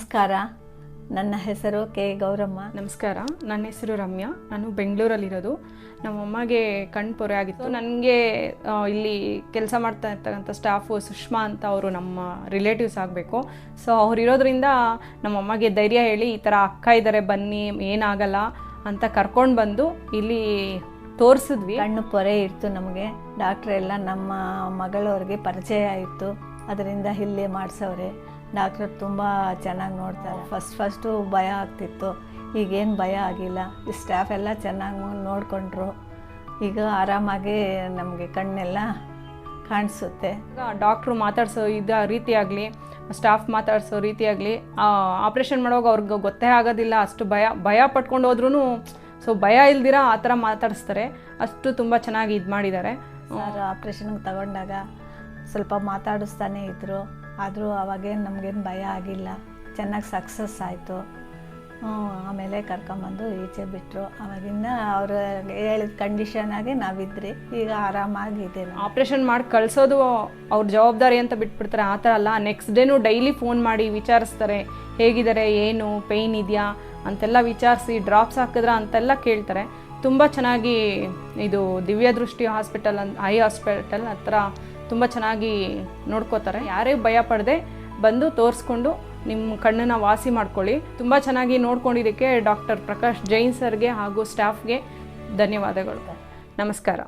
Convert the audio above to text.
ನಮಸ್ಕಾರ. ನನ್ನ ಹೆಸರು ಕೆ ಗೌರಮ್ಮ. ನಮಸ್ಕಾರ, ನನ್ನ ಹೆಸರು ರಮ್ಯಾ. ನಾನು ಬೆಂಗಳೂರಲ್ಲಿರೋದು. ನಮ್ಮಮ್ಮಗೆ ಕಣ್ಣು ಪೊರೆ ಆಗಿತ್ತು. ನನಗೆ ಇಲ್ಲಿ ಕೆಲಸ ಮಾಡ್ತಾ ಇರ್ತಕ್ಕಂಥ ಸ್ಟಾಫು ಸುಷ್ಮಾ ಅಂತ, ಅವರು ನಮ್ಮ ರಿಲೇಟಿವ್ಸ್ ಆಗಬೇಕು. ಸೊ ಅವ್ರು ಇರೋದ್ರಿಂದ ನಮ್ಮಮ್ಮಗೆ ಧೈರ್ಯ ಹೇಳಿ ಈ ಥರ ಅಕ್ಕ ಇದ್ದಾರೆ ಬನ್ನಿ ಏನಾಗಲ್ಲ ಅಂತ ಕರ್ಕೊಂಡು ಬಂದು ಇಲ್ಲಿ ತೋರಿಸಿದ್ವಿ. ಕಣ್ಣು ಪೊರೆ ಇತ್ತು ನಮಗೆ. ಡಾಕ್ಟ್ರ್ ಎಲ್ಲ ನಮ್ಮ ಮಗಳವ್ರಿಗೆ ಪರಿಚಯ ಆಯಿತು, ಅದರಿಂದ ಇಲ್ಲಿ ಮಾಡಿಸವ್ರೆ. ಡಾಕ್ಟ್ರ್ ತುಂಬ ಚೆನ್ನಾಗಿ ನೋಡ್ತಾರೆ. ಫಸ್ಟು ಭಯ ಆಗ್ತಿತ್ತು, ಈಗೇನು ಭಯ ಆಗಿಲ್ಲ. ಈ ಸ್ಟಾಫ್ ಎಲ್ಲ ಚೆನ್ನಾಗಿ ನೋಡಿಕೊಂಡ್ರು. ಈಗ ಆರಾಮಾಗಿ ನಮಗೆ ಕಣ್ಣೆಲ್ಲ ಕಾಣಿಸುತ್ತೆ. ಡಾಕ್ಟ್ರು ಮಾತಾಡಿಸೋ ರೀತಿಯಾಗಲಿ, ಸ್ಟಾಫ್ ಮಾತಾಡಿಸೋ ರೀತಿಯಾಗಲಿ, ಆಪ್ರೇಷನ್ ಮಾಡುವಾಗ ಅವ್ರಿಗೆ ಗೊತ್ತೇ ಆಗೋದಿಲ್ಲ. ಅಷ್ಟು ಭಯ ಪಟ್ಕೊಂಡು ಹೋದ್ರೂ ಸೊ ಭಯ ಇಲ್ದಿರ ಆ ಥರ ಮಾತಾಡಿಸ್ತಾರೆ. ಅಷ್ಟು ತುಂಬ ಚೆನ್ನಾಗಿ ಇದು ಮಾಡಿದ್ದಾರೆ. ಸರ್ ಆಪ್ರೇಷನ್ಗೆ ತಗೊಂಡಾಗ ಸ್ವಲ್ಪ ಮಾತಾಡಿಸ್ತಾನೆ ಇದ್ದರು, ಆದರೂ ಅವಾಗೇನು ನಮಗೇನು ಭಯ ಆಗಿಲ್ಲ. ಚೆನ್ನಾಗಿ ಸಕ್ಸಸ್ ಆಯಿತು. ಆಮೇಲೆ ಕರ್ಕೊಂಬಂದು ಈಚೆ ಬಿಟ್ಟರು. ಆವಾಗಿಂದ ಅವರು ಹೇಳಿದ ಕಂಡೀಷನಾಗಿ ನಾವಿದ್ರಿ. ಈಗ ಆರಾಮಾಗಿದೆ. ಆಪ್ರೇಷನ್ ಮಾಡಿ ಕಳಿಸೋದು ಅವ್ರ ಜವಾಬ್ದಾರಿ ಅಂತ ಬಿಟ್ಬಿಡ್ತಾರೆ. ಆ ಥರ ಅಲ್ಲ, ನೆಕ್ಸ್ಟ್ ಡೇನೂ ಡೈಲಿ ಫೋನ್ ಮಾಡಿ ವಿಚಾರಿಸ್ತಾರೆ, ಹೇಗಿದ್ದಾರೆ, ಏನು ಪೇಯ್ನ್ ಇದೆಯಾ ಅಂತೆಲ್ಲ ವಿಚಾರಿಸಿ, ಡ್ರಾಪ್ಸ್ ಹಾಕಿದ್ರ ಅಂತೆಲ್ಲ ಕೇಳ್ತಾರೆ. ತುಂಬ ಚೆನ್ನಾಗಿ ಇದು ದಿವ್ಯ ದೃಷ್ಟಿ ಹಾಸ್ಪಿಟಲ್ ಐ ಹಾಸ್ಪಿಟಲ್ ಹತ್ರ ತುಂಬ ಚೆನ್ನಾಗಿ ನೋಡ್ಕೋತಾರೆ. ಯಾರೇ ಭಯ ಪಡದೆ ಬಂದು ತೋರಿಸ್ಕೊಂಡು ನಿಮ್ಮ ಕಣ್ಣನ್ನು ವಾಸಿ ಮಾಡ್ಕೊಳ್ಳಿ. ತುಂಬ ಚೆನ್ನಾಗಿ ನೋಡ್ಕೊಂಡಿದ್ದಕ್ಕೆ ಡಾಕ್ಟರ್ ಪ್ರಕಾಶ್ ಜೈನ್ ಸರ್ಗೆ ಹಾಗೂ ಸ್ಟಾಫ್ಗೆ ಧನ್ಯವಾದಗಳು. ನಮಸ್ಕಾರ.